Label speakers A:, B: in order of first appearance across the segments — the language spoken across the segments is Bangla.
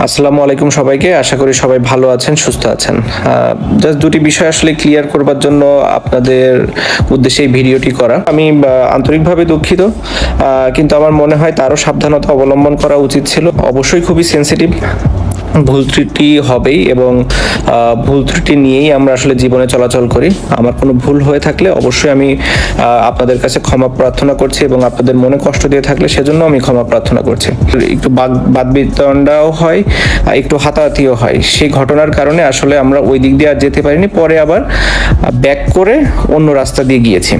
A: আসসালামু আলাইকুম সবাইকে। আশা করি সবাই ভালো আছেন, সুস্থ আছেন। জাস্ট দুটি বিষয় আসলে ক্লিয়ার করবার জন্য আপনাদের উদ্দেশ্যে এই ভিডিওটি করা। আমি আন্তরিকভাবে দুঃখিত, কিন্তু আমার মনে হয় তারও সাবধানতা অবলম্বন করা উচিত ছিল। অবশ্যই খুবই সেনসিটিভ, ভুল ত্রুটি হবেই এবং ভুল ত্রুটি নিয়েই আমরা আসলে জীবনে চলাচল করি। আমার কোনো ভুল হয়ে থাকলে অবশ্যই আমি আপনাদের কাছে ক্ষমা প্রার্থনা করছি এবং আপনাদের মনে কষ্ট দিয়ে থাকলে সেজন্য আমি ক্ষমা প্রার্থনা করছি। একটু বাদবিতণ্ডাও হয়, একটু হাতাহাতিও হয়। সেই ঘটনার কারণে আসলে আমরা ওই দিক দিয়ে আর যেতে পারিনি, পরে আবার ব্যাক করে অন্য রাস্তা দিয়ে গিয়েছি।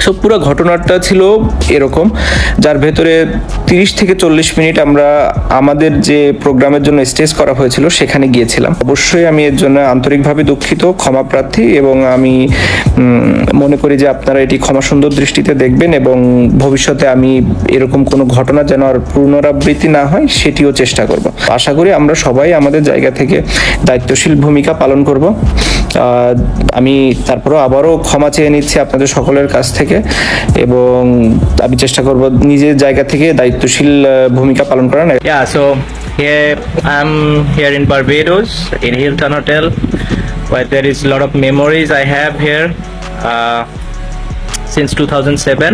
A: সো পুরো ঘটনাটা ছিল এরকম, যার ভেতরে 30 থেকে 40 মিনিট আমরা আমাদের যে প্রোগ্রামের জন্য স্টেজ করা হয়েছিল সেখানে গিয়েছিলাম। অবশ্যই আমি এর জন্য আন্তরিকভাবে দুঃখিত, ক্ষমা প্রার্থী, এবং আমি মনে করি যে আপনারা এটি ক্ষমা সুন্দর দৃষ্টিতে দেখবেন এবং ভবিষ্যতে আমি এরকম কোনো ঘটনা যেন আর পুনরাবৃত্তি না হয় সেটিও চেষ্টা করব। আশা করি আমরা সবাই আমাদের জায়গা থেকে দায়িত্বশীল ভূমিকা পালন করব। আমি তারপরেও আবারও ক্ষমা চেয়ে নিচ্ছি আপনাদের সকলের কাছ থেকে এবং আমি চেষ্টা করব নিজের জায়গা থেকে দায়িত্বশীল ভূমিকা পালন করার।
B: Yeah, so here I'm here in Barbados in Hilton Hotel, where there is a lot of memories I have here since 2007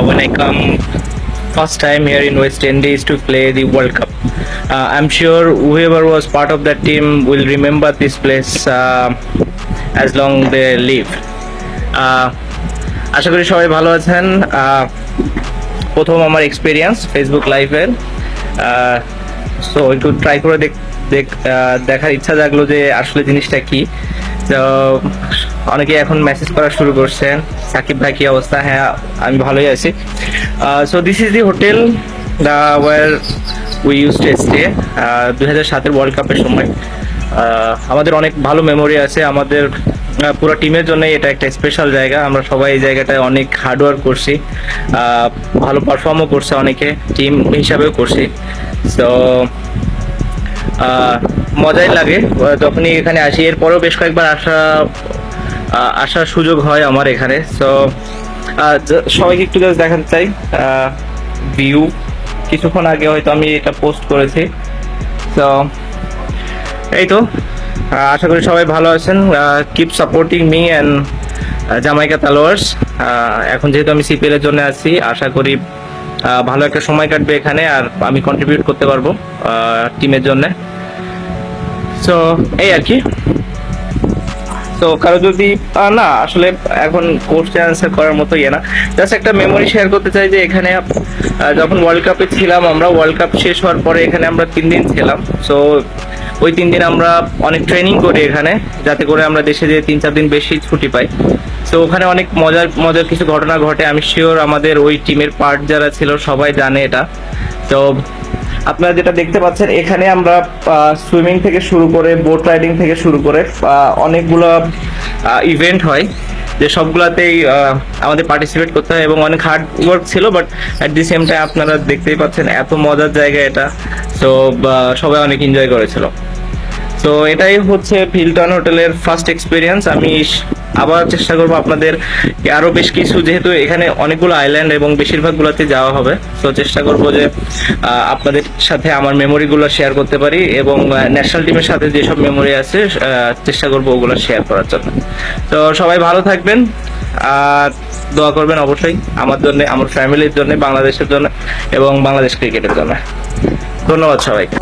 B: when I come first time here in West Indies to play the World Cup. I'm sure whoever was part of that team will remember this place as long they live. আশা করি সবাই ভালো আছেন। প্রথম আমার এক্সপিরিয়েন্স ফেসবুক লাইভের, সো একটু ট্রাই করে দেখার ইচ্ছা জাগলো যে আসলে জিনিসটা কি। তো অনেকে এখন মেসেজ করা শুরু করছেন, সাকিব ভাই কি অবস্থা? হ্যাঁ, আমি ভালোই আছি। So this is the hotel where we use to stay 2007 world কাপের সময়। আমাদের অনেক ভালো মেমোরি আছে। আমাদের পুরো টিমের জন্য এটা একটা স্পেশাল জায়গা। আমরা সবাই এই জায়গাটায় অনেক হার্ডওয়ার্ক করছি, ভালো পারফর্মও করছে, অনেকে টিম হিসাবেও করছি। তো মজাই লাগে যখনই এখানে আসি। এরপরেও বেশ কয়েকবার আসার সুযোগ হয় আমার এখানে। তো সবাইকে একটু জাস্ট দেখাতে চাই ভিউ। কিছুক্ষণ আগে হয়তো আমি এটা পোস্ট করেছি। তো এই তো, আশা করি সবাই ভালো আছেন। Keep supporting me and Jamaica Tallawahs. এখন যেহেতু আমি সিপিএল এর জন্য আছি, আশা করি ভালো একটা সময় কাটবে এখানে আর আমি কন্ট্রিবিউট করতে পারবো টিমের জন্য। সো এই আর কি। তো কারো যদি না আসলে এখন কোশ্চেন আনসার করার মতো ইয়ে না, জাস্ট একটা মেমোরি শেয়ার করতে চাই যে এখানে যখন ওয়ার্ল্ড কাপে ছিলাম, আমরা ওয়ার্ল্ড কাপ শেষ হওয়ার পরে এখানে আমরা 3 দিন ছিলাম। সো ওই 3 দিন আমরা অনেক ট্রেনিং করি এখানে, যাতে করে আমরা দেশে যে 3-4 দিন বেশি ছুটি পাই। তো ওখানে অনেক মজার কিছু ঘটনা ঘটে। আমি শিওর আমাদের ওই টিমের পার্ট যারা ছিল সবাই জানে এটা। তো আপনারা যেটা দেখতে পাচ্ছেন এখানে আমরা সুইমিং থেকে শুরু করে বোট রাইডিং থেকে শুরু করে অনেকগুলো ইভেন্ট হয়, যে সবগুলাতেই আমাদের পার্টিসিপেট করতে হয় এবং অনেক হার্ড ওয়ার্ক ছিল, but at the same time আপনারা দেখতেই পাচ্ছেন এত মজার জায়গা এটা। তো সবাই অনেক এনজয় করেছিল। তো এটাই হচ্ছে হিলটন হোটেলের ফার্স্ট এক্সপিরিয়েন্স। আমি আবার চেষ্টা করবো আপনাদের আরো বেশ কিছু, যেহেতু এখানে অনেকগুলো আইল্যান্ড এবং বেশিরভাগগুলোতে যাওয়া হবে, তো চেষ্টা করবো যে আপনাদের সাথে আমার মেমোরিগুলো শেয়ার করতে পারি এবং ন্যাশনাল টিমের সাথে যেসব মেমোরি আছে চেষ্টা করবো ওগুলো শেয়ার করার জন্য। তো সবাই ভালো থাকবেন আর দোয়া করবেন অবশ্যই আমার জন্য, আমার ফ্যামিলির জন্য, বাংলাদেশের জন্য এবং বাংলাদেশ ক্রিকেটের জন্য। ধন্যবাদ সবাইকে।